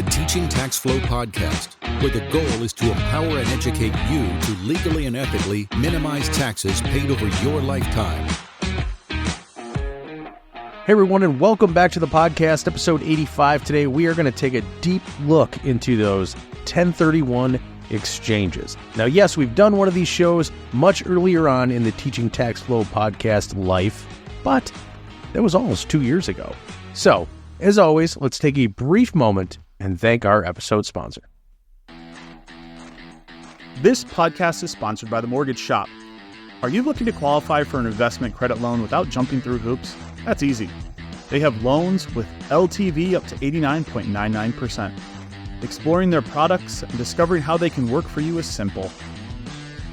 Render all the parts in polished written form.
the Teaching Tax Flow podcast, where the goal is to empower and educate you to legally and ethically minimize taxes paid over your lifetime. Hey everyone, and welcome back to the podcast, episode 85. Today we are going to take a deep look into those 1031 exchanges. Now, yes, we've done one of these shows much earlier on in the Teaching Tax Flow podcast life, but that was almost 2 years ago. So, as always, let's take a brief moment and thank our episode sponsor. This podcast is sponsored by The Mortgage Shop. Are you looking to qualify for an investment credit loan without jumping through hoops? That's easy. They have loans with LTV up to 89.99%. Exploring their products and discovering how they can work for you is simple.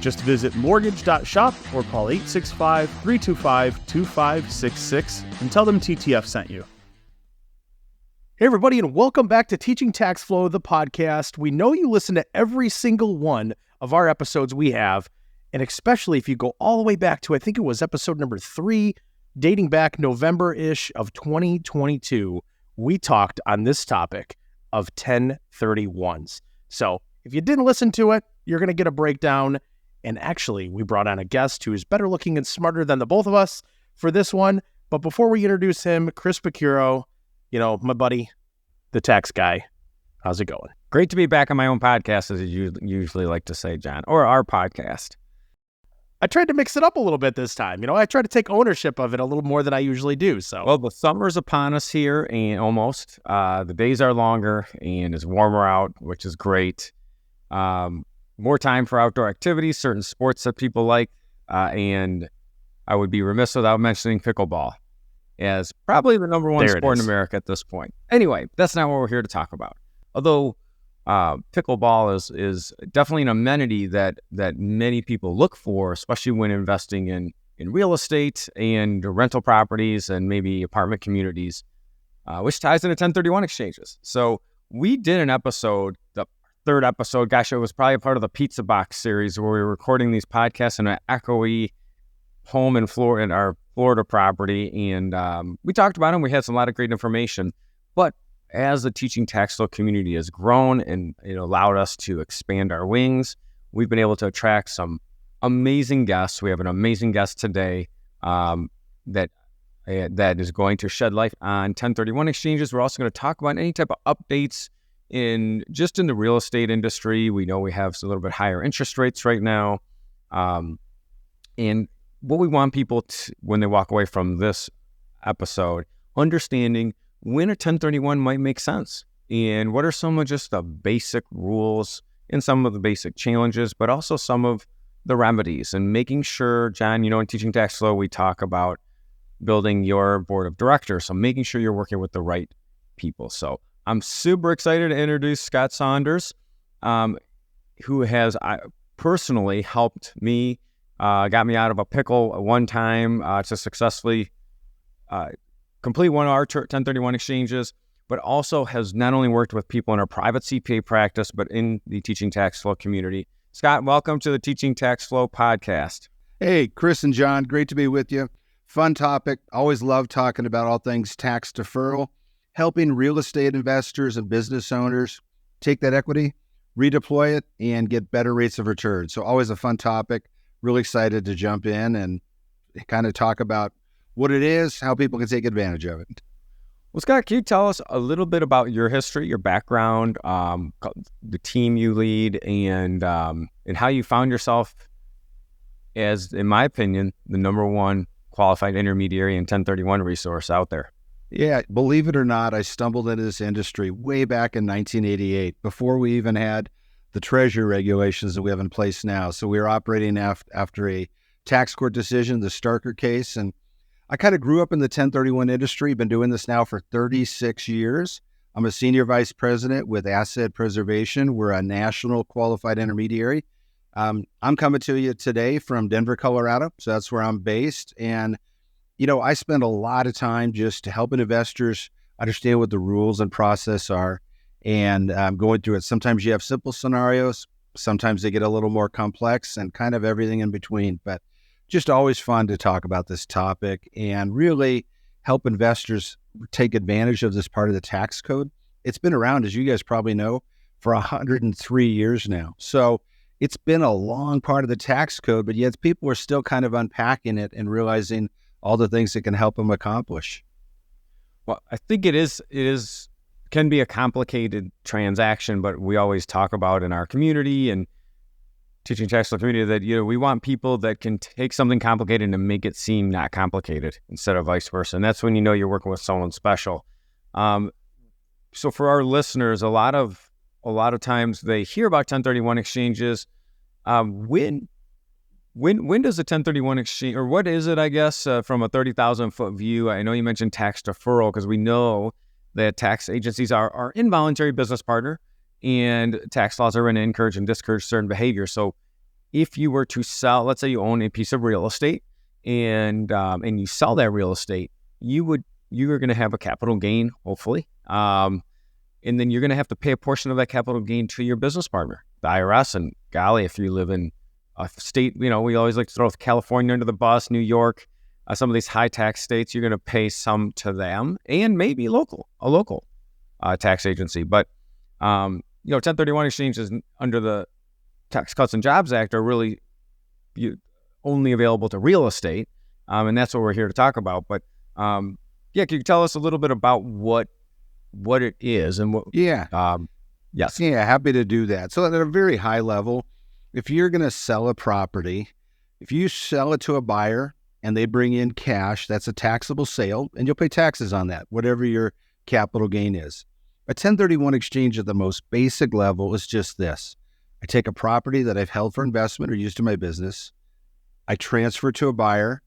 Just visit mortgage.shop or call 865-325-2566 and tell them TTF sent you. Hey everybody, and welcome back to Teaching Tax Flow, the podcast. We know you listen to every single one of our episodes we have, and especially if you go all the way back to, I think it was episode number 3, dating back November-ish of 2022, we talked on this topic of 1031s. So if you didn't listen to it, you're going to get a breakdown. And actually, we brought on a guest who is better looking and smarter than the both of us for this one. But before we introduce him, Chris Picuro, you know, my buddy, the tax guy. How's it going? Great to be back on my own podcast, as you usually like to say, John, or our podcast. I tried to mix it up a little bit this time. You know, I tried to take ownership of it a little more than I usually do. So, well, the summer's upon us here, and almost. The days are longer, and it's warmer out, which is great. More time for outdoor activities, certain sports that people like, and I would be remiss without mentioning pickleball as probably the number one sport in America at this point. Anyway, that's not what we're here to talk about. Although pickleball is definitely an amenity that many people look for, especially when investing in real estate and rental properties and maybe apartment communities, which ties into 1031 exchanges. So we did an episode, the third episode, gosh, it was probably a part of the Pizza Box series where we were recording these podcasts in an echoey home in our Florida property, and we talked about them. We had a lot of great information, but as the Teaching Tax Flow community has grown and it allowed us to expand our wings, we've been able to attract some amazing guests. We have an amazing guest today that is going to shed light on 1031 exchanges. We're also going to talk about any type of updates in the real estate industry. We know we have a little bit higher interest rates right now, and what we want people to, when they walk away from this episode, understanding when a 1031 might make sense and what are some of just the basic rules and some of the basic challenges, but also some of the remedies, and making sure, John, you know, in Teaching Tax Flow, we talk about building your board of directors. So making sure you're working with the right people. So I'm super excited to introduce Scott Saunders, who has personally helped me, got me out of a pickle one time to successfully complete one of our 1031 exchanges, but also has not only worked with people in our private CPA practice, but in the Teaching Tax Flow community. Scott, welcome to the Teaching Tax Flow podcast. Hey, Chris and John, great to be with you. Fun topic. Always love talking about all things tax deferral, helping real estate investors and business owners take that equity, redeploy it, and get better rates of return. So always a fun topic. Really excited to jump in and kind of talk about what it is, how people can take advantage of it. Well, Scott, can you tell us a little bit about your history, your background, the team you lead, and how you found yourself as, in my opinion, the number one qualified intermediary and 1031 resource out there? Yeah, believe it or not, I stumbled into this industry way back in 1988, before we even had the Treasury regulations that we have in place now. So we were operating after a tax court decision, the Starker case, and I kind of grew up in the 1031 industry, been doing this now for 36 years. I'm a senior vice president with Asset Preservation. We're a national qualified intermediary. I'm coming to you today from Denver, Colorado. So that's where I'm based. And, you know, I spend a lot of time just helping investors understand what the rules and process are and going through it. Sometimes you have simple scenarios. Sometimes they get a little more complex and kind of everything in between. But just always fun to talk about this topic and really help investors take advantage of this part of the tax code It's been around, as you guys probably know, for 103 years now. So it's been a long part of the tax code, but yet people are still kind of unpacking it and realizing all the things it can help them accomplish. Well, I think can be a complicated transaction, but we always talk about in our community and teaching tax law community that, we want people that can take something complicated and make it seem not complicated instead of vice versa. And that's when you're working with someone special. So for our listeners, a lot of times they hear about 1031 exchanges. When does a 1031 exchange, or what is it, I guess, from a 30,000 foot view? I know you mentioned tax deferral, because we know that tax agencies are involuntary business partner, and tax laws are going to encourage and discourage certain behavior. So if you were to sell, let's say you own a piece of real estate and you sell that real estate, you are going to have a capital gain, hopefully. And then you're going to have to pay a portion of that capital gain to your business partner, the IRS. And golly, if you live in a state, we always like to throw California under the bus, New York, some of these high tax states, you're going to pay some to them, and maybe a local tax agency. But 1031 exchanges under the Tax Cuts and Jobs Act are really only available to real estate, and that's what we're here to talk about. But can you tell us a little bit about what it is and what? Yeah. Yes. Yeah, happy to do that. So at a very high level, if you're going to sell a property, if you sell it to a buyer and they bring in cash, that's a taxable sale, and you'll pay taxes on that, whatever your capital gain is. A 1031 exchange at the most basic level is just this. I take a property that I've held for investment or used in my business, I transfer it to a buyer,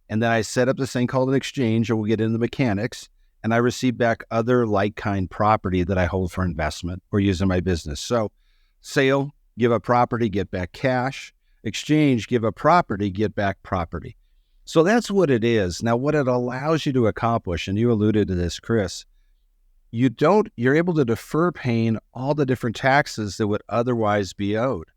and then I set up this thing called an exchange, and we'll get into the mechanics, and I receive back other like-kind property that I hold for investment or use in my business. So sale, give up property, get back cash. Exchange, give up property, get back property. So that's what it is. Now, what it allows you to accomplish, and you alluded to this, Chris, you're able to defer paying all the different taxes that would otherwise be owed.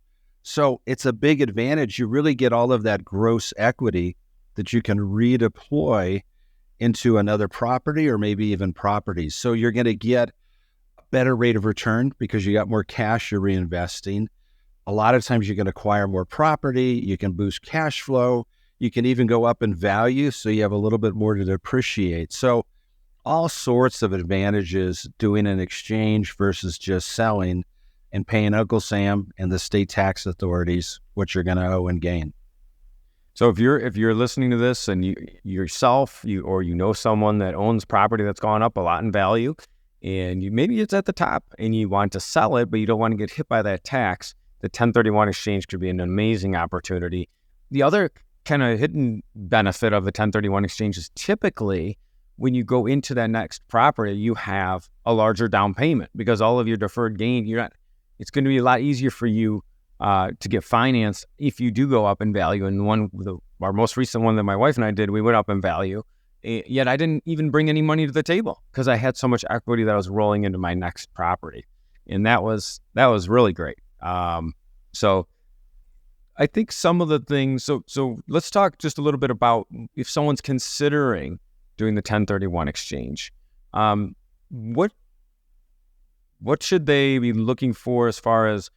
So it's a big advantage. You really get all of that gross equity that you can redeploy into another property or maybe even properties. So you're going to get a better rate of return because you got more cash you're reinvesting. A lot of times you can acquire more property, you can boost cash flow, you can even go up in value, so you have a little bit more to depreciate. So all sorts of advantages doing an exchange versus just selling and paying Uncle Sam and the state tax authorities what you're going to owe and gain. So if you're listening to this and you know someone that owns property that's gone up a lot in value, and maybe it's at the top and you want to sell it, but you don't want to get hit by that tax, the 1031 exchange could be an amazing opportunity. The other kind of hidden benefit of the 1031 exchange is typically when you go into that next property, you have a larger down payment because all of your deferred gain, it's going to be a lot easier for you to get financed if you do go up in value. And our most recent one that my wife and I did, we went up in value, yet I didn't even bring any money to the table because I had so much equity that I was rolling into my next property. And that was really great. So I think some of the things, so let's talk just a little bit about if someone's considering doing the 1031 exchange, what should they be looking for as far as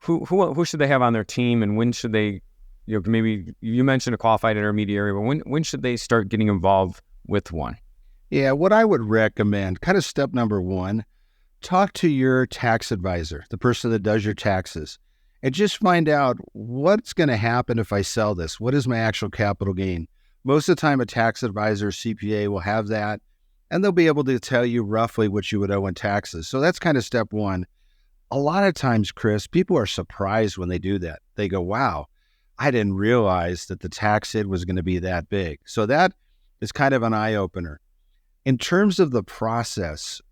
who should they have on their team, and when should they, maybe you mentioned a qualified intermediary, but when should they start getting involved with one? Yeah, what I would recommend, kind of step number one, talk to your tax advisor, the person that does your taxes, and just find out what's going to happen if I sell this. What is my actual capital gain? Most of the time, a tax advisor or CPA will have that, and they'll be able to tell you roughly what you would owe in taxes. So that's kind of step one. A lot of times, Chris, people are surprised when they do that. They go, wow, I didn't realize that the tax hit was going to be that big. So that is kind of an eye-opener. In terms of the process,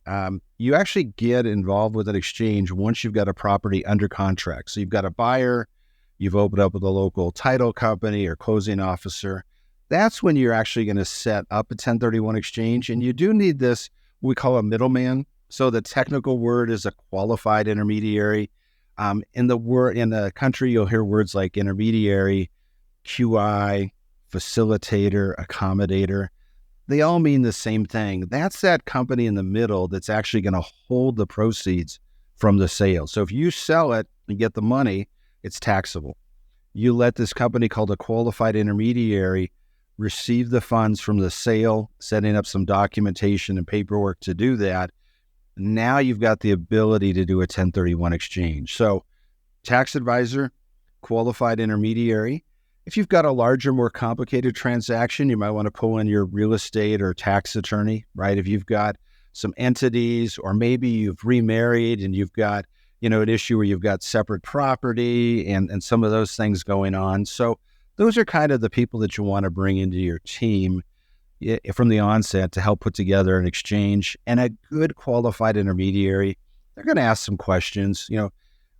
you actually get involved with an exchange once you've got a property under contract. So you've got a buyer, you've opened up with a local title company or closing officer. That's when you're actually going to set up a 1031 exchange. And you do need this, we call a middleman. So the technical word is a qualified intermediary. In the country, you'll hear words like intermediary, QI, facilitator, accommodator. they all mean the same thing. That's that company in the middle that's actually going to hold the proceeds from the sale. So if you sell it and get the money, it's taxable. You let this company called a qualified intermediary receive the funds from the sale, setting up some documentation and paperwork to do that. Now you've got the ability to do a 1031 exchange. So tax advisor, qualified intermediary. If you've got a larger, more complicated transaction, you might want to pull in your real estate or tax attorney, right? If you've got some entities, or maybe you've remarried and you've got, an issue where you've got separate property and some of those things going on. So those are kind of the people that you want to bring into your team from the onset to help put together an exchange. And a good qualified intermediary, they're going to ask some questions.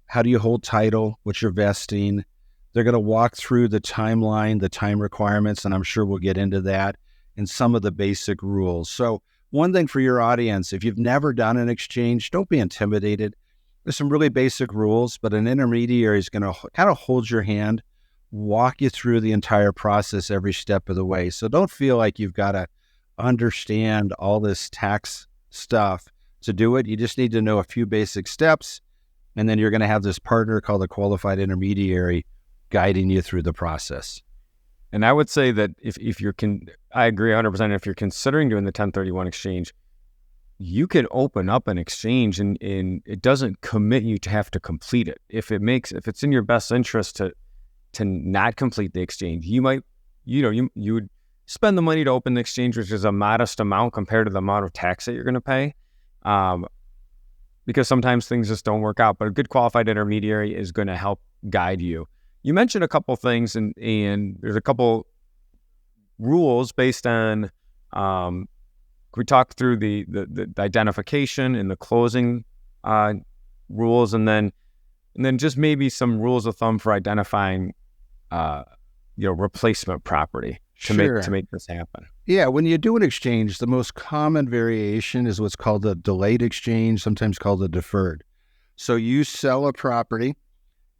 How do you hold title? What's your vesting? They're going to walk through the timeline, the time requirements, and I'm sure we'll get into that, and some of the basic rules. So one thing for your audience, if you've never done an exchange, don't be intimidated. There's some really basic rules, but an intermediary is going to kind of hold your hand, walk you through the entire process every step of the way. So don't feel like you've got to understand all this tax stuff to do it. You just need to know a few basic steps, and then you're going to have this partner called a qualified intermediary guiding you through the process. And I would say that I agree 100%. If you're considering doing the 1031 exchange, you can open up an exchange and it doesn't commit you to have to complete it. If it's in your best interest to not complete the exchange, you would spend the money to open the exchange, which is a modest amount compared to the amount of tax that you're going to pay. Because sometimes things just don't work out, but a good qualified intermediary is going to help guide you. You mentioned a couple things, and there's a couple rules based on, we talked through the identification and the closing rules, and then just maybe some rules of thumb for identifying, replacement property to make this happen. Yeah, when you do an exchange, the most common variation is what's called a delayed exchange, sometimes called a deferred. So you sell a property,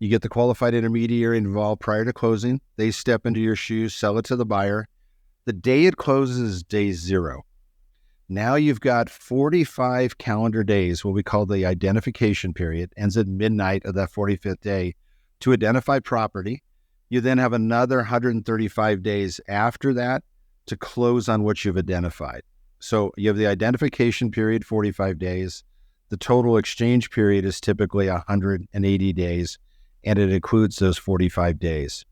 you get the qualified intermediary involved prior to closing. They step into your shoes, sell it to the buyer. The day it closes is day 0. Now you've got 45 calendar days, what we call the identification period, ends at midnight of that 45th day, to identify property. You then have another 135 days after that to close on what you've identified. So you have the identification period, 45 days. The total exchange period is typically 180 days, and it includes those 45 days.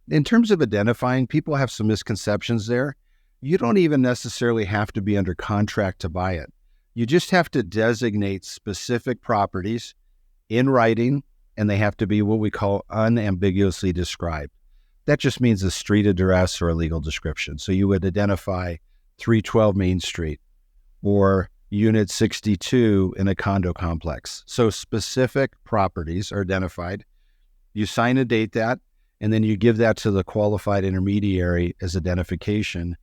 In terms of identifying, people have some misconceptions there. You don't even necessarily have to be under contract to buy it. You just have to designate specific properties in writing, and they have to be what we call unambiguously described. That just means a street address or a legal description. So you would identify 312 Main Street or Unit 62 in a condo complex. So specific properties are identified. You sign and date that, and then you give that to the qualified intermediary as identification.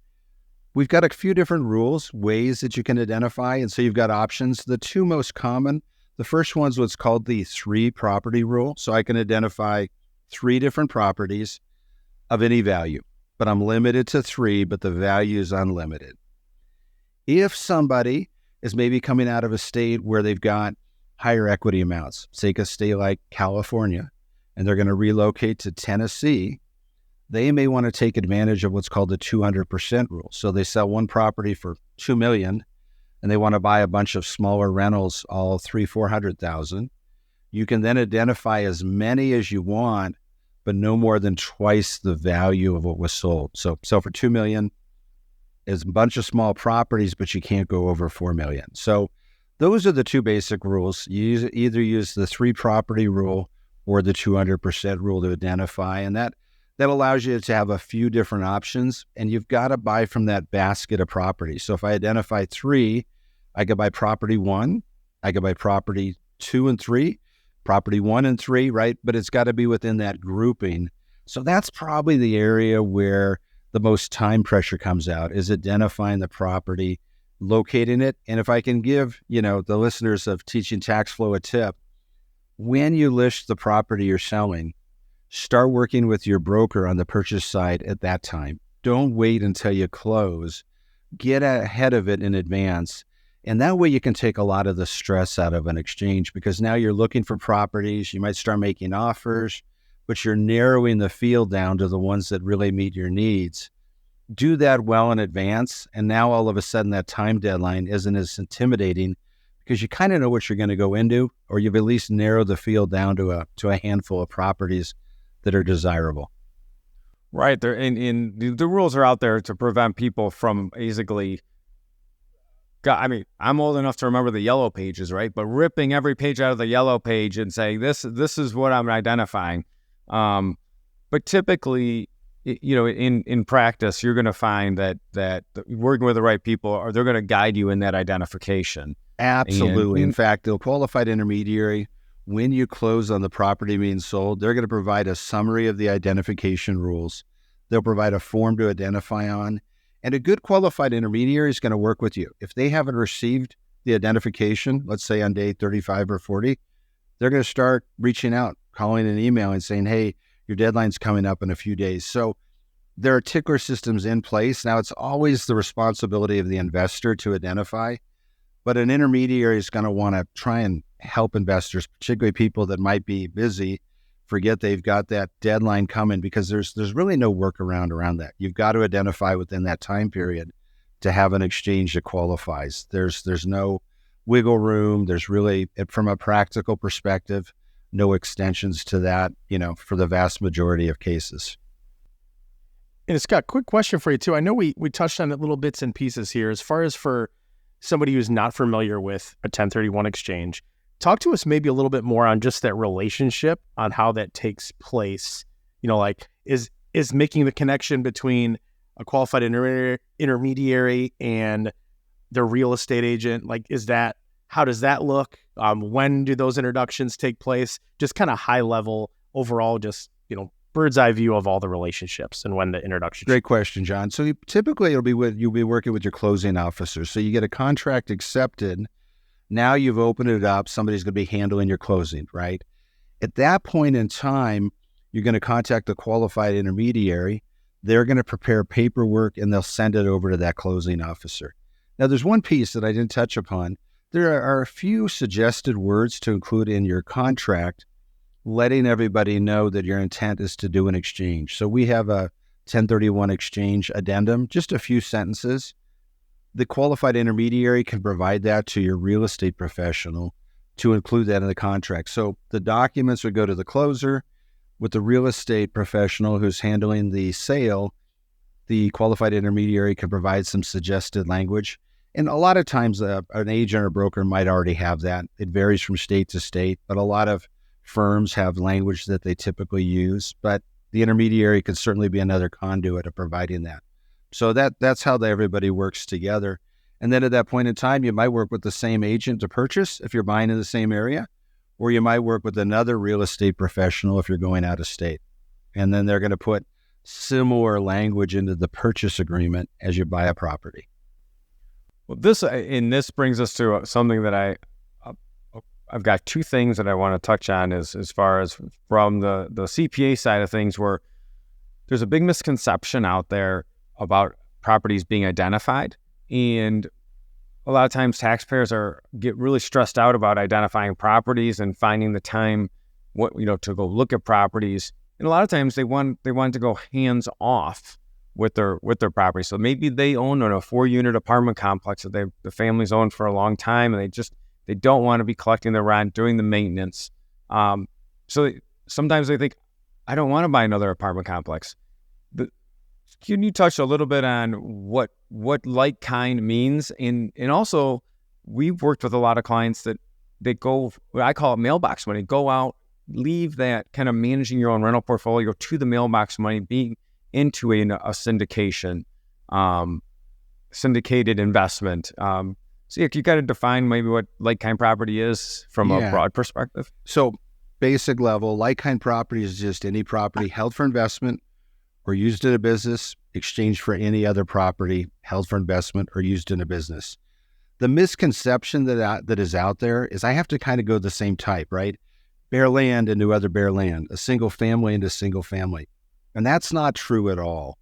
We've got a few different rules, ways that you can identify, and so you've got options. The two most common, the first one's what's called the 3 property rule. So I can identify 3 different properties of any value, but I'm limited to 3, but the value is unlimited. If somebody is maybe coming out of a state where they've got higher equity amounts, say a state like California, and they're going to relocate to Tennessee, they may want to take advantage of what's called the 200% rule. So they sell one property for $2 million, and they want to buy a bunch of smaller rentals, all $300,000-$400,000. You can then identify as many as you want, but no more than twice the value of what was sold. So sell for $2 million is a bunch of small properties, but you can't go over $4 million. So those are the 2 basic rules. You either use the 3 property rule or the 200% rule to identify, and that allows you to have a few different options, and you've got to buy from that basket of properties. So if I identify 3, I could buy property 1, I could buy property 2 and 3, property 1 and 3, right? But it's got to be within that grouping. So that's probably the area where the most time pressure comes out, is identifying the property, locating it. And if I can give, the listeners of Teaching Tax Flow a tip, when you list the property you're selling, start working with your broker on the purchase side at that time. Don't wait until you close. get ahead of it in advance. And that way you can take a lot of the stress out of an exchange, because now you're looking for properties. You might start making offers, but you're narrowing the field down to the ones that really meet your needs. Do that well in advance. And now all of a sudden that time deadline isn't as intimidating, because you kind of know what you're going to go into, or you've at least narrowed the field down to a handful of properties that are desirable. Right. There, the rules are out there to prevent people from basically, I mean, I'm old enough to remember the yellow pages, right? But ripping every page out of the yellow page and saying, this is what I'm identifying. But typically, in practice, you're going to find that working with the right people, or they're going to guide you in that identification. Absolutely. In fact, the qualified intermediary, when you close on the property being sold, they're going to provide a summary of the identification rules. They'll provide a form to identify on. And a good qualified intermediary is going to work with you. If they haven't received the identification, let's say on day 35 or 40, they're going to start reaching out, calling an email and saying, hey, your deadline's coming up in a few days. So there are tickler systems in place. Now, it's always the responsibility of the investor to identify, but an intermediary is going to want to try and help investors, particularly people that might be busy, forget they've got that deadline coming, because there's really no workaround around that. You've got to identify within that time period to have an exchange that qualifies. There's no wiggle room. There's really, from a practical perspective, no extensions to that, for the vast majority of cases. And Scott, quick question for you too. I know we touched on it little bits and pieces here. As far as for somebody who's not familiar with a 1031 exchange, talk to us maybe a little bit more on just that relationship, on how that takes place. Like is making the connection between a qualified intermediary and the real estate agent. Like, how does that look? When do those introductions take place? Just kind of high level overall, just, bird's eye view of all the relationships and when the introduction. Great question, John. So typically you'll be working with your closing officer. So you get a contract accepted. Now you've opened it up. Somebody's going to be handling your closing, right? At that point in time, you're going to contact the qualified intermediary. They're going to prepare paperwork and they'll send it over to that closing officer. Now, there's one piece that I didn't touch upon. There are a few suggested words to include in your contract, letting everybody know that your intent is to do an exchange. So we have a 1031 exchange addendum, just a few sentences. The qualified intermediary can provide that to your real estate professional to include that in the contract. So the documents would go to the closer. With the real estate professional who's handling the sale, the qualified intermediary can provide some suggested language. And a lot of times an agent or broker might already have that. It varies from state to state, but a lot of firms have language that they typically use, but the intermediary could certainly be another conduit of providing that. So that's how everybody works together. And then at that point in time, you might work with the same agent to purchase if you're buying in the same area, or you might work with another real estate professional if you're going out of state. And then they're going to put similar language into the purchase agreement as you buy a property. Well, this brings us to something that I've got two things that I want to touch on as far as from the CPA side of things, where there's a big misconception out there about properties being identified. And a lot of times taxpayers get really stressed out about identifying properties and finding the time to go look at properties. And a lot of times they want to go hands off with their property. So maybe they own a 4-unit apartment complex that the family's owned for a long time, and they don't want to be collecting the rent, doing the maintenance. So sometimes they think, I don't want to buy another apartment complex. Can you touch a little bit on what like kind means? And also, we've worked with a lot of clients that they go, I call it mailbox money, go out, leave that kind of managing your own rental portfolio to the mailbox money, being into a syndication, syndicated investment. So you got to define maybe what like kind property is from a broad perspective. So basic level, like kind property is just any property held for investment or used in a business, exchanged for any other property held for investment or used in a business. The misconception that is out there is I have to kind of go the same type, right? Bare land into other bare land, a single family into single family. And that's not true at all.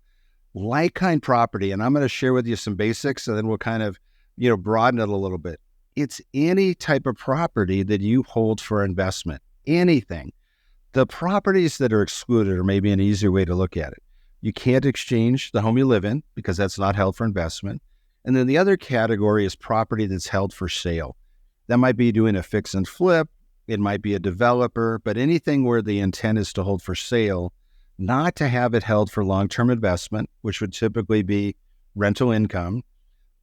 Like-kind property, and I'm going to share with you some basics, and then we'll kind of, broaden it a little bit. It's any type of property that you hold for investment, anything. The properties that are excluded are maybe an easier way to look at it. You can't exchange the home you live in because that's not held for investment. And then the other category is property that's held for sale. That might be doing a fix and flip. It might be a developer, but anything where the intent is to hold for sale, not to have it held for long-term investment, which would typically be rental income.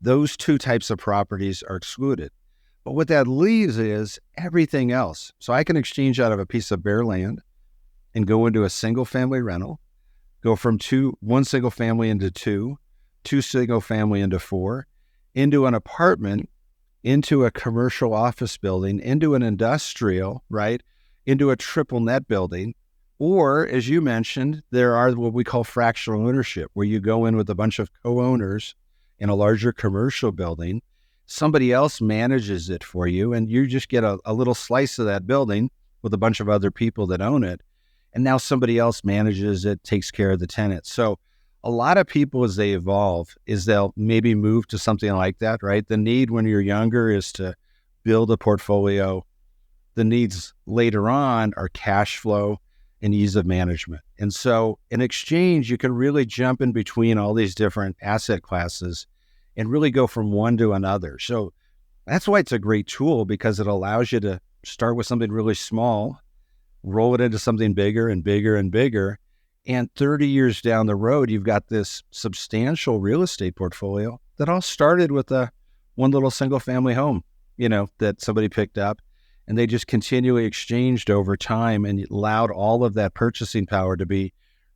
Those two types of properties are excluded. But what that leaves is everything else. So I can exchange out of a piece of bare land and go into a single family rental, go from one single family into two single family into four, into an apartment, into a commercial office building, into an industrial, right? Into a triple net building. Or, as you mentioned, there are what we call fractional ownership, where you go in with a bunch of co-owners in a larger commercial building. Somebody else manages it for you, and you just get a little slice of that building with a bunch of other people that own it. And now somebody else manages it, takes care of the tenants. So a lot of people, as they evolve, is they'll maybe move to something like that, right? The need when you're younger is to build a portfolio. The needs later on are cash flow and ease of management. And so in exchange, you can really jump in between all these different asset classes and really go from one to another. So that's why it's a great tool, because it allows you to start with something really small, roll it into something bigger and bigger and bigger. And 30 years down the road, you've got this substantial real estate portfolio that all started with one little single family home, that somebody picked up. And they just continually exchanged over time and allowed all of that purchasing power to be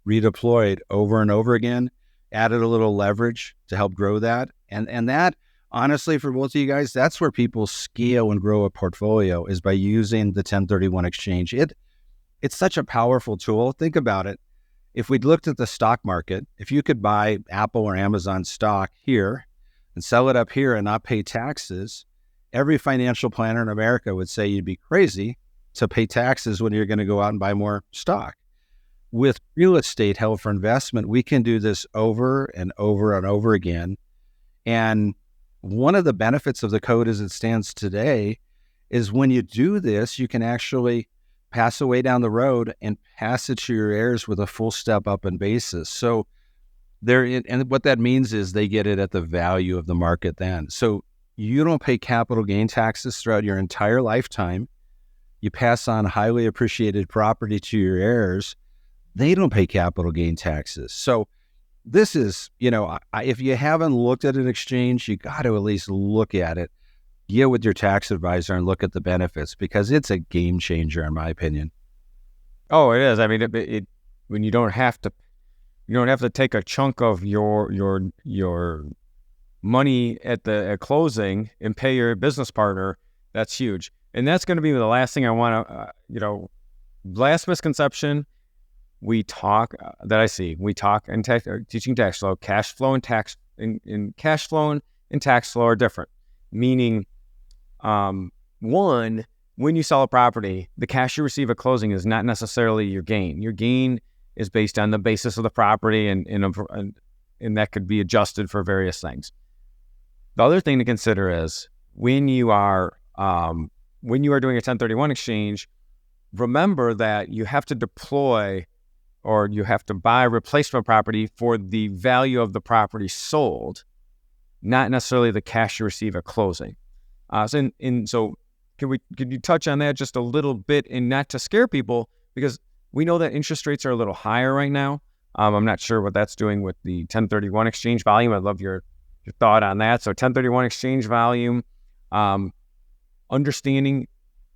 redeployed over and over again, added a little leverage to help grow that. And that, honestly, for both of you guys, that's where people scale and grow a portfolio, is by using the 1031 exchange. It's such a powerful tool. Think about it. If we'd looked at the stock market, if you could buy Apple or Amazon stock here and sell it up here and not pay taxes, every financial planner in America would say you'd be crazy to pay taxes when you're going to go out and buy more stock. With real estate held for investment, we can do this over and over and over again. And one of the benefits of the code as it stands today is when you do this, you can actually pass away down the road and pass it to your heirs with a full step up in basis. So and what that means is they get it at the value of the market then. So you don't pay capital gain taxes throughout your entire lifetime. You pass on highly appreciated property to your heirs. They don't pay capital gain taxes. So this is, if you haven't looked at an exchange, you got to at least look at it. Get with your tax advisor and look at the benefits, because it's a game changer, in my opinion. Oh, it is. I mean, it when you don't have to take a chunk of your money at closing and pay your business partner. That's huge. And that's going to be the last thing I want to, last misconception we talk in teaching tax flow. Cash flow and tax in cash flow and tax flow are different. Meaning, one, when you sell a property, the cash you receive at closing is not necessarily your gain. Your gain is based on the basis of the property, and that could be adjusted for various things. The other thing to consider is when you are doing a 1031 exchange, remember that you have to deploy or you have to buy replacement property for the value of the property sold, not necessarily the cash you receive at closing. So could you touch on that just a little bit, and not to scare people, because we know that interest rates are a little higher right now. I'm not sure what that's doing with the 1031 exchange volume. I'd love your thought on that. So 1031 exchange volume, understanding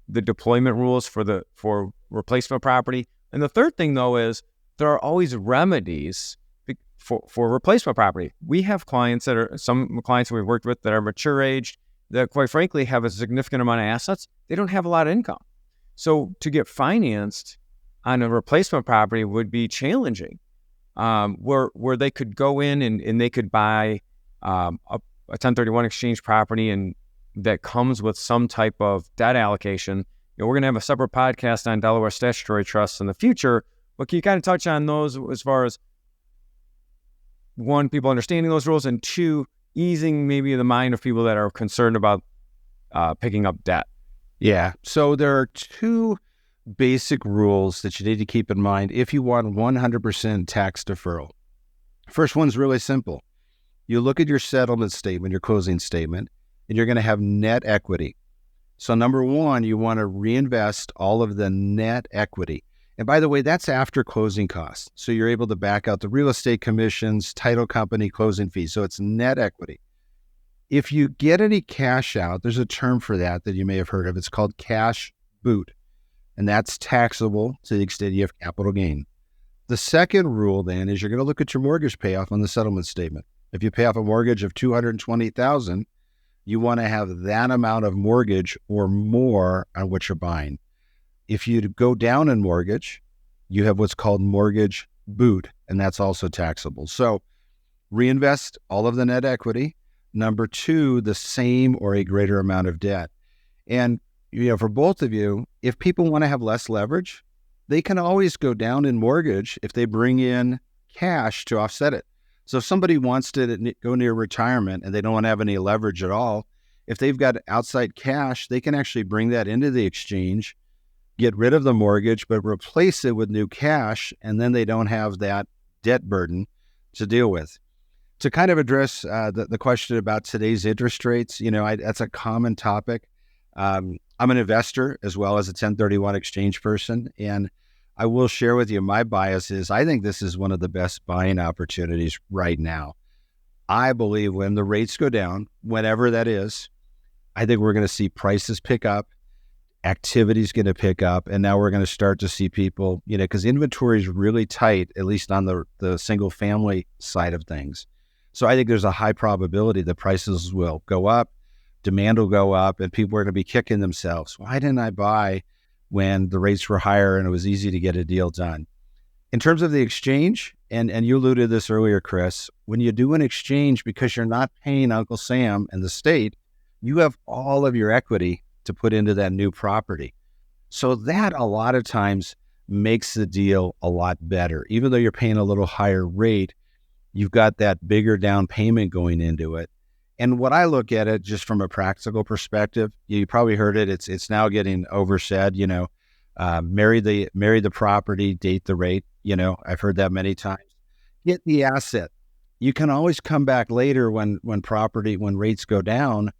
the deployment rules for replacement property. And the third thing, though, is there are always remedies for replacement property. We have some clients we've worked with that are mature aged, that quite frankly have a significant amount of assets. They don't have a lot of income. So to get financed on a replacement property would be challenging, where they could go in and they could buy a 1031 exchange property, and that comes with some type of debt allocation. We're going to have a separate podcast on Delaware statutory trusts in the future, but can you kind of touch on those as far as one, people understanding those rules, and two, easing maybe the mind of people that are concerned about picking up debt? Yeah. So there are two basic rules that you need to keep in mind if you want 100% tax deferral. First one's really simple. You look at your settlement statement, your closing statement, and you're going to have net equity. So number one, you want to reinvest all of the net equity. And by the way, that's after closing costs. So you're able to back out the real estate commissions, title company, closing fees. So it's net equity. If you get any cash out, there's a term for that you may have heard of. It's called cash boot. And that's taxable to the extent you have capital gain. The second rule then is you're going to look at your mortgage payoff on the settlement statement. If you pay off a mortgage of $220,000, you want to have that amount of mortgage or more on what you're buying. If you go down in mortgage, you have what's called mortgage boot, and that's also taxable. So reinvest all of the net equity. Number two, the same or a greater amount of debt. And for both of you, if people want to have less leverage, they can always go down in mortgage if they bring in cash to offset it. So if somebody wants to go near retirement and they don't want to have any leverage at all, if they've got outside cash, they can actually bring that into the exchange, get rid of the mortgage, but replace it with new cash, and then they don't have that debt burden to deal with. To kind of address the question about today's interest rates, that's a common topic. I'm an investor as well as a 1031 exchange person, and I will share with you my bias is I think this is one of the best buying opportunities right now. I believe when the rates go down, whenever that is, I think we're going to see prices pick up, activity's going to pick up, and now we're going to start to see people, because inventory is really tight, at least on the single family side of things. So I think there's a high probability that prices will go up, demand will go up, and people are going to be kicking themselves. Why didn't I buy when the rates were higher and it was easy to get a deal done? In terms of the exchange, and you alluded to this earlier, Chris, when you do an exchange, because you're not paying Uncle Sam and the state, you have all of your equity to put into that new property. So that a lot of times makes the deal a lot better. Even though you're paying a little higher rate, you've got that bigger down payment going into it. And what I look at it just from a practical perspective, you probably heard it. It's now getting oversaid. Marry the property, date the rate. I've heard that many times. Get the asset. You can always come back later when rates go down,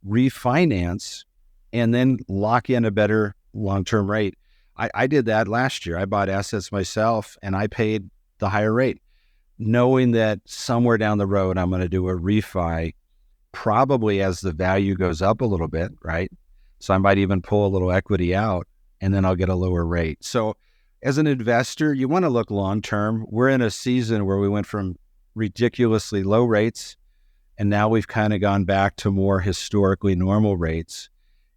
refinance, and then lock in a better long-term rate. I did that last year. I bought assets myself, and I paid the higher rate, knowing that somewhere down the road I'm going to do a refi. Probably as the value goes up a little bit, right? So I might even pull a little equity out and then I'll get a lower rate. So as an investor, you want to look long-term. We're in a season where we went from ridiculously low rates and now we've kind of gone back to more historically normal rates.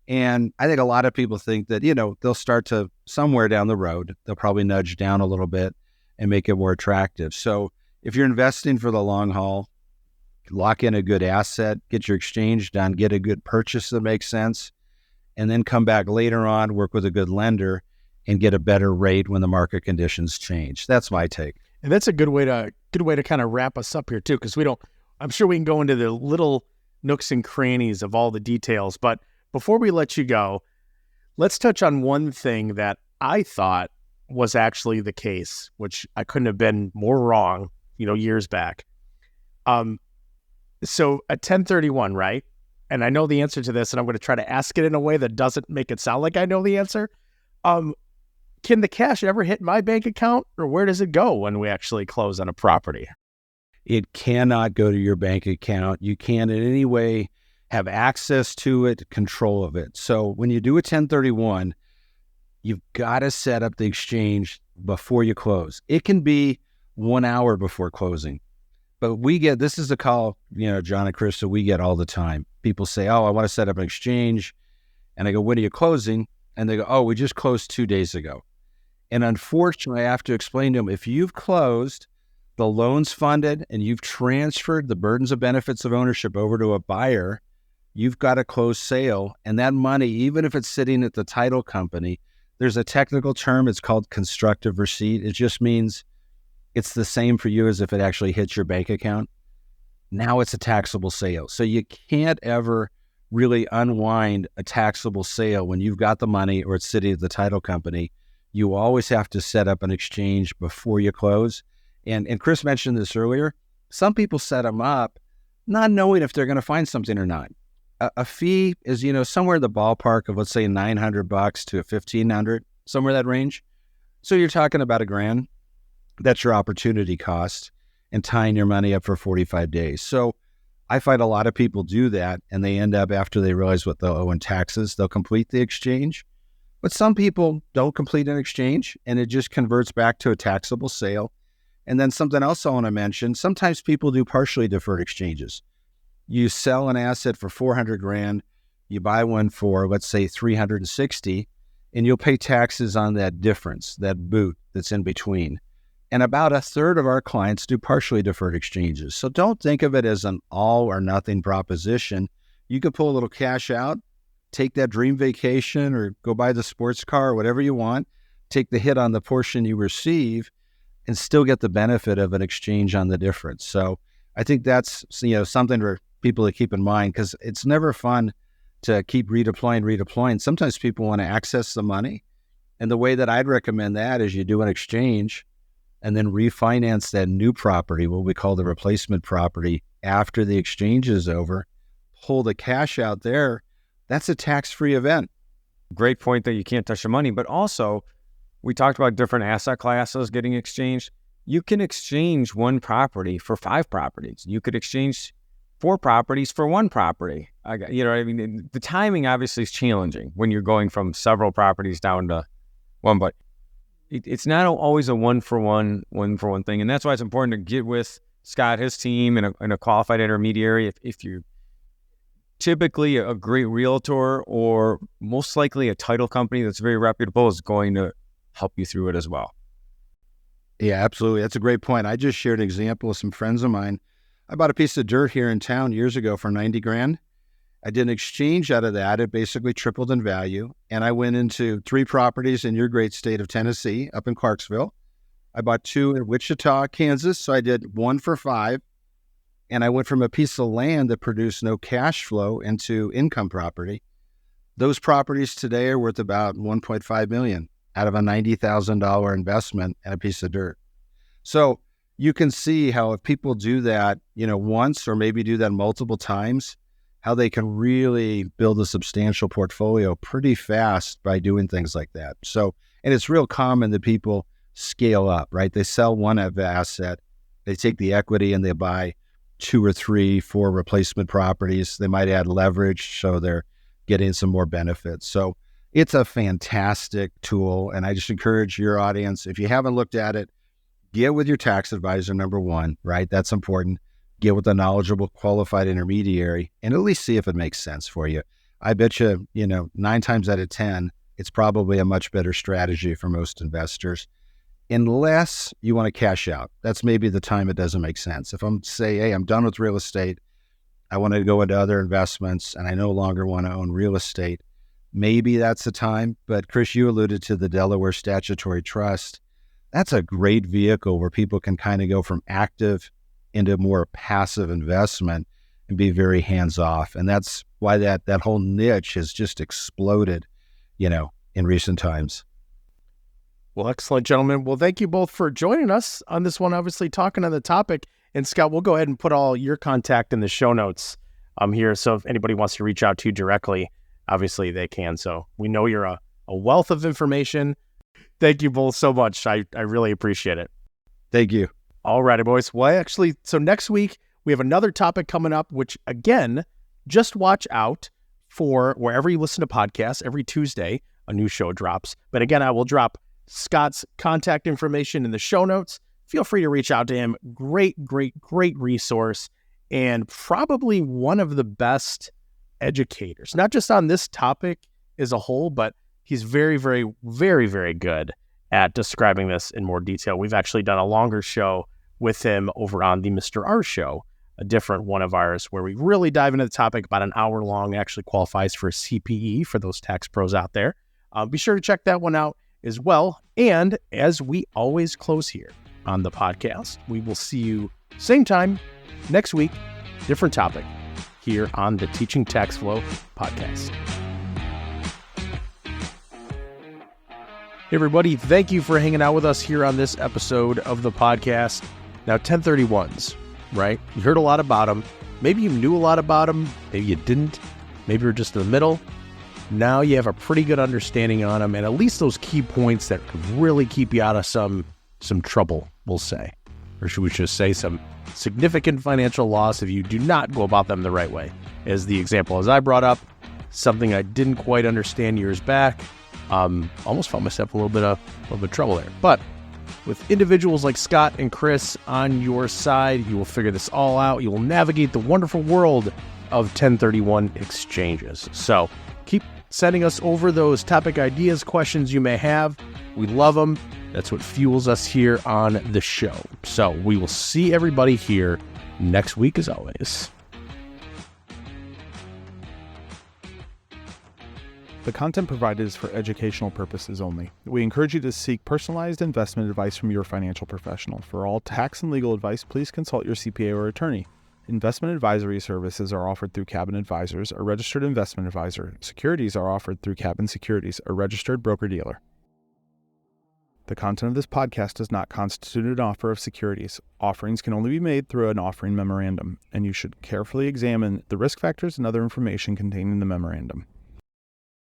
And I think a lot of people think that, they'll start to somewhere down the road, they'll probably nudge down a little bit and make it more attractive. So if you're investing for the long haul, lock in a good asset, get your exchange done, get a good purchase that makes sense, and then come back later on, work with a good lender, and get a better rate when the market conditions change. That's my take. And that's a good way to kind of wrap us up here too, because I'm sure we can go into the little nooks and crannies of all the details. But before we let you go, let's touch on one thing that I thought was actually the case, which I couldn't have been more wrong, years back. So a 1031, right? And I know the answer to this, and I'm going to try to ask it in a way that doesn't make it sound like I know the answer. Can the cash ever hit my bank account, or where does it go when we actually close on a property? It cannot go to your bank account. You can't in any way have access to it, control of it. So when you do a 1031, you've got to set up the exchange before you close. It can be 1 hour before closing. But this is a call, John and Chris, so we get all the time. People say, I want to set up an exchange. And I go, when are you closing? And they go, we just closed 2 days ago. And unfortunately, I have to explain to them, if you've closed, the loan's funded, and you've transferred the burdens of benefits of ownership over to a buyer, you've got a closed sale. And that money, even if it's sitting at the title company, there's a technical term, it's called constructive receipt. It just means it's the same for you as if it actually hits your bank account. Now it's a taxable sale. So you can't ever really unwind a taxable sale when you've got the money or it's sitting at the title company. You always have to set up an exchange before you close. And Chris mentioned this earlier. Some people set them up not knowing if they're going to find something or not. A fee is, somewhere in the ballpark of, let's say, $900 to $1,500, somewhere in that range. So you're talking about $1,000. That's your opportunity cost and tying your money up for 45 days. So I find a lot of people do that, and they end up, after they realize what they'll owe in taxes, they'll complete the exchange. But some people don't complete an exchange, and it just converts back to a taxable sale. And then something else I want to mention, sometimes people do partially deferred exchanges. You sell an asset for $400,000, you buy one for, let's say, $360,000, and you'll pay taxes on that difference, that boot that's in between. And about a third of our clients do partially deferred exchanges. So don't think of it as an all or nothing proposition. You could pull a little cash out, take that dream vacation or go buy the sports car or whatever you want, take the hit on the portion you receive, and still get the benefit of an exchange on the difference. So I think that's something for people to keep in mind, because it's never fun to keep redeploying. Sometimes people want to access the money. And the way that I'd recommend that is you do an exchange and then refinance that new property, what we call the replacement property, after the exchange is over, pull the cash out there. That's a tax-free event. Great point that you can't touch the money, but also we talked about different asset classes getting exchanged. You can exchange one property for 5 properties. You could exchange 4 properties for 1 property. The timing obviously is challenging when you're going from several properties down to one, but it's not always a one for one thing. And that's why it's important to get with Scott, his team, and a qualified intermediary. If you're typically a great realtor or most likely a title company that's very reputable is going to help you through it as well. Yeah, absolutely. That's a great point. I just shared an example with some friends of mine. I bought a piece of dirt here in town years ago for $90,000. I did an exchange out of that. It basically tripled in value. And I went into 3 properties in your great state of Tennessee, up in Clarksville. I bought 2 in Wichita, Kansas. So I did 1 for 5. And I went from a piece of land that produced no cash flow into income property. Those properties today are worth about $1.5 million out of a $90,000 investment and a piece of dirt. So you can see how if people do that, once or maybe do that multiple times, how they can really build a substantial portfolio pretty fast by doing things like that. So, and it's real common that people scale up, right? They sell one asset, they take the equity and they buy 2 or 3, 4 replacement properties. They might add leverage, so they're getting some more benefits. So it's a fantastic tool. And I just encourage your audience, if you haven't looked at it, get with your tax advisor, number one, right? That's important. Get with a knowledgeable, qualified intermediary and at least see if it makes sense for you. I bet you, 9 times out of 10, it's probably a much better strategy for most investors, unless you want to cash out. That's maybe the time it doesn't make sense. If I'm hey, I'm done with real estate, I want to go into other investments, and I no longer want to own real estate, maybe that's the time. But Chris, you alluded to the Delaware Statutory Trust. That's a great vehicle where people can kind of go from active into more passive investment and be very hands-off. And that's why that whole niche has just exploded, in recent times. Well, excellent, gentlemen. Well, thank you both for joining us on this one, obviously talking on the topic. And Scott, we'll go ahead and put all your contact in the show notes here. So if anybody wants to reach out to you directly, obviously they can. So we know you're a wealth of information. Thank you both so much. I really appreciate it. Thank you. All righty, boys. Well, actually, so next week we have another topic coming up, which again, just watch out for wherever you listen to podcasts. Every Tuesday, a new show drops. But again, I will drop Scott's contact information in the show notes. Feel free to reach out to him. Great resource, and probably one of the best educators, not just on this topic as a whole, but he's very, very, very, very good at describing this in more detail. We've actually done a longer show with him over on the Mr. R show, a different one of ours, where we really dive into the topic, about an hour long. It actually qualifies for a CPE for those tax pros out there. Be sure to check that one out as well. And as we always close here, on the podcast. We will see you same time next week, different topic here on the Teaching Tax Flow podcast. Hey everybody, thank you for hanging out with us here on this episode of the podcast. Now, 1031s, right? You heard a lot about them. Maybe you knew a lot about them. Maybe you didn't. Maybe you're just in the middle. Now you have a pretty good understanding on them, and at least those key points that could really keep you out of some trouble, we'll say. Or should we just say some significant financial loss if you do not go about them the right way. As the example as I brought up, something I didn't quite understand years back. Almost found myself a little bit of trouble there. But with individuals like Scott and Chris on your side, you will figure this all out. You will navigate the wonderful world of 1031 exchanges. So keep sending us over those topic ideas, questions you may have. We love them. That's what fuels us here on the show. So we will see everybody here next week as always. The content provided is for educational purposes only. We encourage you to seek personalized investment advice from your financial professional. For all tax and legal advice, please consult your CPA or attorney. Investment advisory services are offered through Cabin Advisors, a registered investment advisor. Securities are offered through Cabin Securities, a registered broker-dealer. The content of this podcast does not constitute an offer of securities. Offerings can only be made through an offering memorandum, and you should carefully examine the risk factors and other information contained in the memorandum.